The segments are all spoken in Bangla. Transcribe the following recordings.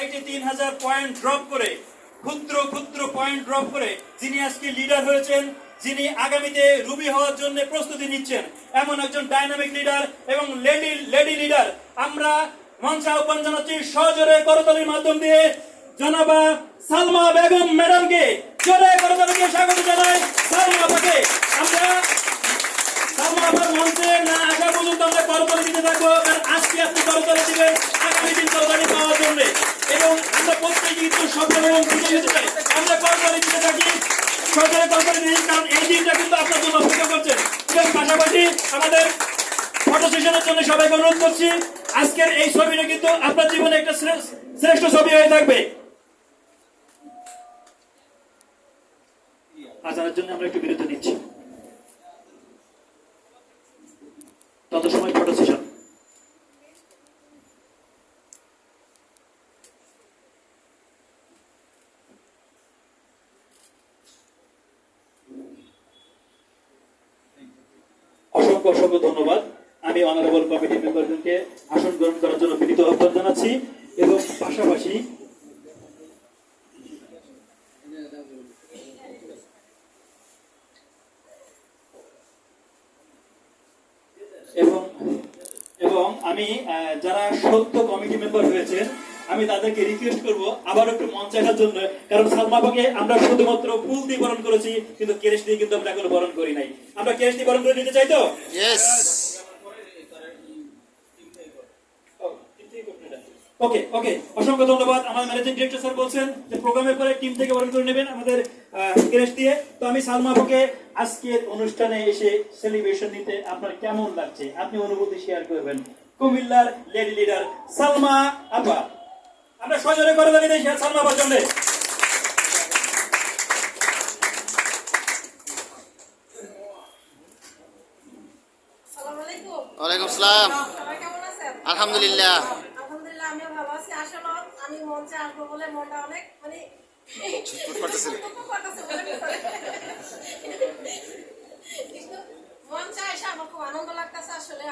ফ্লাইটে 3000 পয়েন্ট ড্রপ করে, ক্ষুদ্র ক্ষুদ্র পয়েন্ট ড্রপ করে যিনি আজকে লিডার হয়েছেন, যিনি আগামীতে রুবি হওয়ার জন্য প্রস্তুতি নিচ্ছেন, এমন একজন ডাইনামিক লিডার এবং লেডি লিডার আমরা মঞ্চে আহ্বান জানাচ্ছি সজোরে করতালির মাধ্যম দিয়ে জনাবা সালমা বেগম ম্যাডামকে জোরে করতালি দিয়ে স্বাগত জানাই। সালমা আপাকে আমরা সালমা আপার মঞ্চে না আসা পর্যন্ত আমরা করতালি দিতে থাকবো, কারণ আজকে আপনি করতালি দিবেন আগামী দিন করতালি পাওয়ার জন্য, এবং আমরা প্রত্যেকে কিন্তু সফল এবং বিজয়ী হতে চাই। আমরা করতালি দিতে থাকি, সরকারের করতালি দিই, কারণ এই দিনটা কিন্তু আপনার জন্য অপেক্ষা করছেন। এবং পাশাপাশি আমাদের ফটো সেশনের জন্য সবাইকে অনুরোধ করছি, আজকের এই ছবিটা কিন্তু আপনার জীবনে একটা শ্রেষ্ঠ ছবি হয়ে থাকবে। আজানের জন্য আমরা একটু বিরতি নিচ্ছি, তত সময় ফটো সেশন। অসংখ্য অসংখ্য ধন্যবাদ। আমি অনারেবল কমিটি মেম্বারদেরকে আসন গ্রহণ করার জন্য বিনীত আহ্বান জানাচ্ছি, এবং পাশাপাশি এবং আমি যারা সত্য কমিটি মেম্বার হয়েছেন আমি তাদেরকে রিকোয়েস্ট করব আবার একটু মঞ্চে আসার জন্য, কারণ সালমাকে আমরা শুধুমাত্র ফুল দিয়ে বরণ করেছি, কিন্তু কেরেশ দিয়ে কিন্তু আমরা এখনো বরণ করি নাই। আমরা কেরেশ দিয়ে বরণ করে নিতে চাই তো? ইয়েস। ওকে ওকে, অসংখ্য ধন্যবাদ। আমার ম্যানেজিং ডিরেক্টর স্যার বলছেন যে প্রোগ্রামের পরে টিম থেকে বরণ করে নেবেন আমাদের কেরেশ দিয়ে। তো আমি সালমা আপাকে আজকের অনুষ্ঠানে এসে সেলিব্রেশন নিতে আপনার কেমন লাগছে আপনি অনুভূতি শেয়ার করবেন। কুমিল্লার লেডি লিডার সালমা আপা, আমরা সজোরে করে দাঁড়িয়ে দিই সালমা আপার জন্য। ওয়ালাইকুম আসসালাম। আলহামদুলিল্লাহ। আমিও ভালো আছি। আসলে আমি মঞ্চে আসবো বলে মনটা অনেক মঞ্চে এসে আমার খুব আনন্দ লাগতেছে। আসলে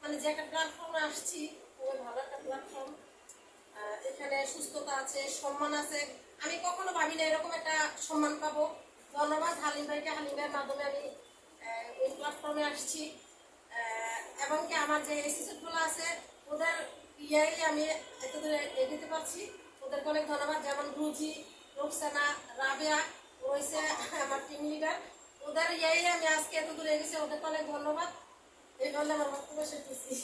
আমি যে একটা প্ল্যাটফর্মে আসছি, খুবই ভালো একটা প্ল্যাটফর্ম। এখানে সুস্থতা আছে, সম্মান আছে। আমি কখনো ভাবি না এরকম একটা সম্মান পাবো। ধন্যবাদ হালিম ভাইকে, হালিম ভাইয়ের মাধ্যমে আমি এই প্ল্যাটফর্মে আসছি, এবং কি আমার যে এসিস্ট্যান্টগুলো আছে ওদের আমি এত দূরে এগিয়ে পারছি। ওদেরকে অনেক ধন্যবাদ। যেমন রুজি, রুকসানা, রাবিয়া রয়েছে আমার টিম লিডার, ওদের আমি আজকে এত দূরে এগেছি, ওদেরকে অনেক ধন্যবাদ। এই বলে আমার বক্তব্য শেষ করছি।